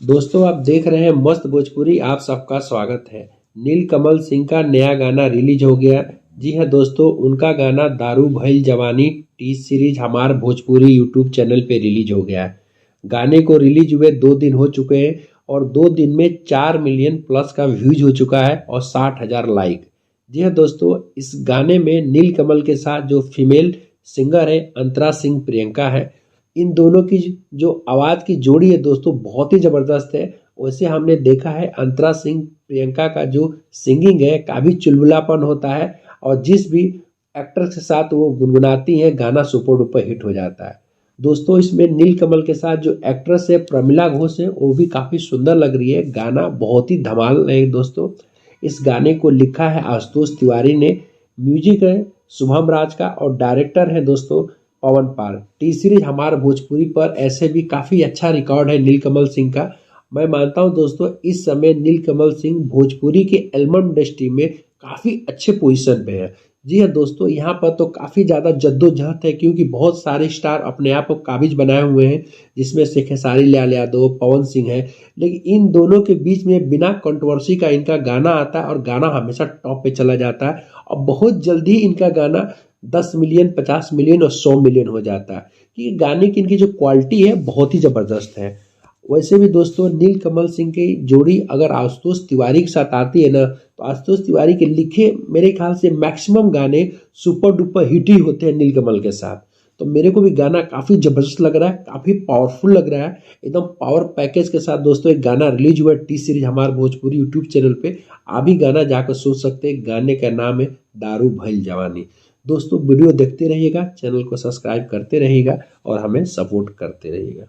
दोस्तों आप देख रहे हैं मस्त भोजपुरी। आप सबका स्वागत है। नीलकमल सिंह का नया गाना रिलीज हो गया। जी हाँ दोस्तों, उनका गाना दारू भइल जवानी टी सीरीज हमार भोजपुरी यूट्यूब चैनल पे रिलीज हो गया है। गाने को रिलीज हुए 2 दिन हो चुके हैं और 2 दिन में 4 मिलियन प्लस का व्यूज हो चुका है और 60,000 लाइक। जी हाँ दोस्तों, इस गाने में नीलकमल के साथ जो फीमेल सिंगर है अंतरा सिंह प्रियंका है। इन दोनों की जो आवाज़ की जोड़ी है दोस्तों बहुत ही ज़बरदस्त है। वैसे हमने देखा है अंतरा सिंह प्रियंका का जो सिंगिंग है काफ़ी चुलबुलापन होता है और जिस भी एक्टर के साथ वो गुनगुनाती हैं गाना सुपर डुपर हिट हो जाता है। दोस्तों इसमें नीलकमल के साथ जो एक्ट्रेस है प्रमिला घोष है वो भी काफ़ी सुंदर लग रही है। गाना बहुत ही धमाल है दोस्तों। इस गाने को लिखा है आशुतोष तिवारी ने, म्यूजिक है शुभम राज का और डायरेक्टर है दोस्तों पवन पाल। टी सीरीज हमारे भोजपुरी पर ऐसे भी काफ़ी अच्छा रिकॉर्ड है नीलकमल सिंह का। मैं मानता हूं दोस्तों इस समय नीलकमल सिंह भोजपुरी के एल्बम इंडस्ट्री में काफ़ी अच्छे पोजीशन पे है। जी हाँ दोस्तों, यहाँ पर तो काफ़ी ज़्यादा जद्दोजहद है क्योंकि बहुत सारे स्टार अपने आप को काबिज बनाए हुए हैं, जिसमें से खेसारी लाल यादव, पवन सिंह है। लेकिन इन दोनों के बीच में बिना कंट्रोवर्सी का इनका गाना आता है और गाना हमेशा टॉप पे चला जाता है और बहुत जल्दी इनका गाना 10 मिलियन, 50 मिलियन और 100 मिलियन हो जाता है कि गाने की इनकी जो क्वालिटी है बहुत ही ज़बरदस्त है। वैसे भी दोस्तों नीलकमल सिंह की जोड़ी अगर आशुतोष तिवारी के साथ आती है ना, तो आशुतोष तिवारी के लिखे मेरे ख्याल से मैक्सिमम गाने सुपर डुपर हिट ही होते हैं नीलकमल के साथ। तो मेरे को भी गाना काफ़ी ज़बरदस्त लग रहा है, काफ़ी पावरफुल लग रहा है। एकदम पावर पैकेज के साथ दोस्तों एक गाना रिलीज हुआ है टी सीरीज हमारे भोजपुरी यूट्यूब चैनल पे। आप भी गाना जाकर सुन सकते हैं। गाने का नाम है दारू भइल जवानी। दोस्तों वीडियो देखते रहिएगा, चैनल को सब्सक्राइब करते रहिएगा और हमें सपोर्ट करते रहिएगा।